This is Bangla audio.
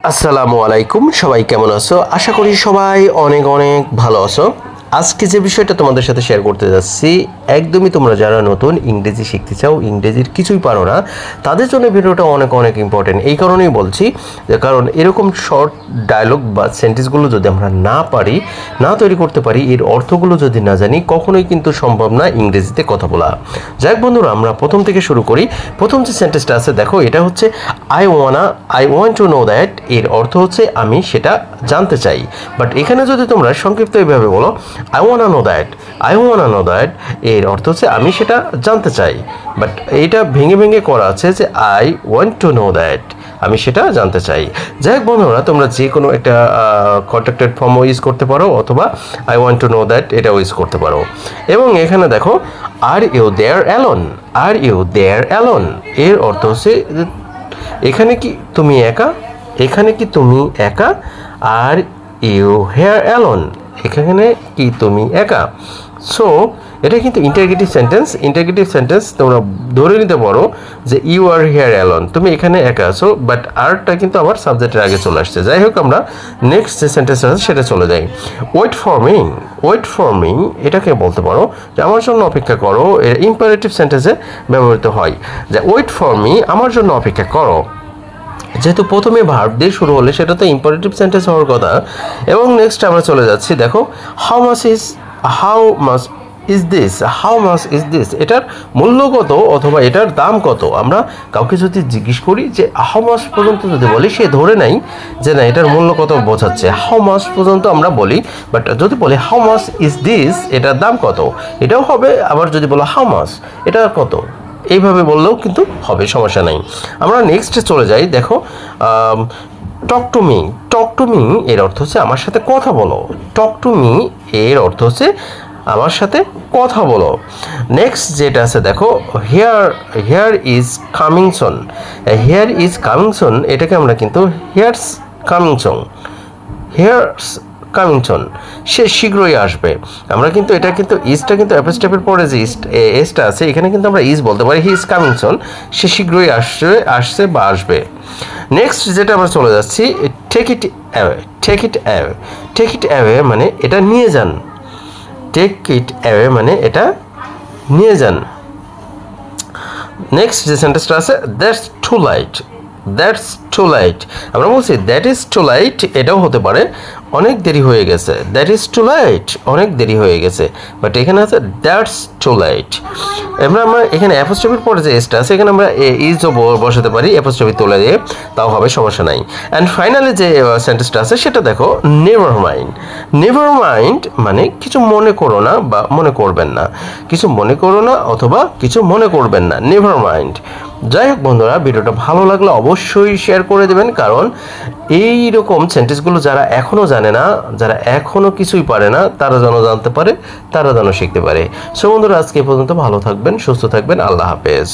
আসসালামু আলাইকুম, সবাই কেমন আছো? আশা করি সবাই অনেক অনেক ভালো আছো। আজকে যে বিষয়টা তোমাদের সাথে শেয়ার করতে যাচ্ছি, একদমই তোমরা যারা নতুন ইংরেজি শিখতে চাও, ইংরেজির কিছুই পারো না, তাদের জন্য ভিডিওটা অনেক অনেক ইম্পর্টেন্ট। এই কারণেই বলছি যে কারণ এরকম শর্ট ডায়লগ বা সেন্টেন্সগুলো যদি আমরা না পারি, না তৈরি করতে পারি, এর অর্থগুলো যদি না জানি, কখনোই কিন্তু সম্ভব না ইংরেজিতে কথা বলা। যাক বন্ধুরা, আমরা প্রথম থেকে শুরু করি। প্রথম যে সেন্টেন্সটা আছে দেখো, এটা হচ্ছে I want to know that. এর অর্থ হচ্ছে আমি সেটা জানতে চাই। বাট এখানে যদি তোমরা সংক্ষিপ্ত এইভাবে বলো আই ওয়ান্না নো দ্যাট, এর অর্থ হচ্ছে আমি সেটা জানতে চাই। বাট এইটা ভেঙে ভেঙে করা আছে যে I want to know that, আমি সেটা জানতে চাই। যাই হোক বন্ধুরা, তোমরা যে কোনো একটা কন্ট্যাক্টেড ফর্মও ইউজ করতে পারো, অথবা I want to know that এটাও ইউজ করতে পারো। এবং এখানে দেখো আর ইউ দেয়ার অ্যালোন, এর অর্থ হচ্ছে এখানে কি তুমি একা, আর ইউ হেয়ার অ্যালোন, এখানে কি তুমি একা। সো এটা কিন্তু ইন্টারগেটিভ সেন্টেন্স তোমরা ধরে নিতে পারো যে ইউ আর হেয়ার অ্যালোন, তুমি এখানে একা আছো, বাট আরটা কিন্তু আবার সাবজেক্টের আগে চলে আসছে। যাই হোক, আমরা নেক্সট যে সেন্টেন্স আছে সেটা চলে যাই। ওয়েট ফর মি এটাকে বলতে পারো যে আমার জন্য অপেক্ষা করো। এটা ইম্পারেটিভ সেন্টেন্সে ব্যবহৃত হয় যে ওয়েট ফর মি, আমার জন্য অপেক্ষা করো। যেহেতু প্রথমে ভার্ব দিয়ে শুরু হলে সেটা তো ইম্পারেটিভ সেন্টেন্স হওয়ার কথা। এবং নেক্সট আমরা চলে যাচ্ছি, দেখো হাউ মাচ ইজ দিস, এটার মূল্য কত অথবা এটার দাম কত। আমরা কাউকে যদি জিজ্ঞেস করি যে হাউ মাচ পর্যন্ত যদি বলি, সে ধরে নেয় যে না এটার মূল্য কত বোঝাচ্ছে, হাউ মাচ পর্যন্ত আমরা বলি। বাট যদি বলি হাউ মাচ ইজ দিস, এটার দাম কত, এটাও হবে। আবার যদি বলো হাউ মাচ, এটা কত, এইভাবে বললেও কিন্তু হবে, সমস্যা নাই। আমরা নেক্সটে চলে যাই। দেখো টক টু মি এর অর্থ হচ্ছে আমার সাথে কথা বলো। টক টু মি এর অর্থ হচ্ছে আমার সাথে কথা বলো। নেক্সট যেটা আছে দেখো হেয়ার ইজ কামিং সুন, এটাকে আমরা কিন্তু হেয়ারস কামিং সুন, সে শীঘ্রই আসবে। আমরা কিন্তু এটা কিন্তু ইজটা কিন্তু অ্যাপোস্ট্রফির পরে যে এসটা আছে, এখানে কিন্তু আমরা ইজ বলতে পারি হি ইজ কামিং সুন, সে শীঘ্রই আসছে বা আসবে। নেক্সট যেটা আমরা চলে যাচ্ছি, টেক ইট অ্যাওয়ে মানে এটা নিয়ে যান। নেক্সট যে সেন্টেন্সটা আছে দ্যাটস টু লাইট, আমরা বলছি দ্যাট ইজ টু লাইট, এটাও হতে পারে অনেক দেরি হয়ে গেছে। অনেক দেরি হয়ে গেছে, বাট এখানে আছে দ্যাটস টু লাইট। আমরা এখানে অ্যাপোস্ট্রফির পরে যে এসটা আছে, এখানে আমরা ইজও বসাতে পারি, অ্যাপোস্ট্রফি তুলে দিয়ে, তাও হবে, সমস্যা নাই। অ্যান্ড ফাইনালি যে সেন্টেন্সটা আছে সেটা দেখো নেভার মাইন্ড মানে কিছু মনে করো না বা মনে করবেন না, অথবা কিছু মনে করবেন না, নেভার মাইন্ড। যাই হোক বন্ধুরা, ভিডিওটা ভালো লাগলে অবশ্যই শেয়ার করে দেবেন, কারণ এই রকম সেন্টেন্সগুলো যারা এখনও জানে না, যারা এখনও কিছুই পারে না, তারা যেন জানতে পারে, তারা যেন শিখতে পারে। সো বন্ধুরা, আজকে এই পর্যন্ত, ভালো থাকবেন, সুস্থ থাকবেন, আল্লাহ হাফেজ।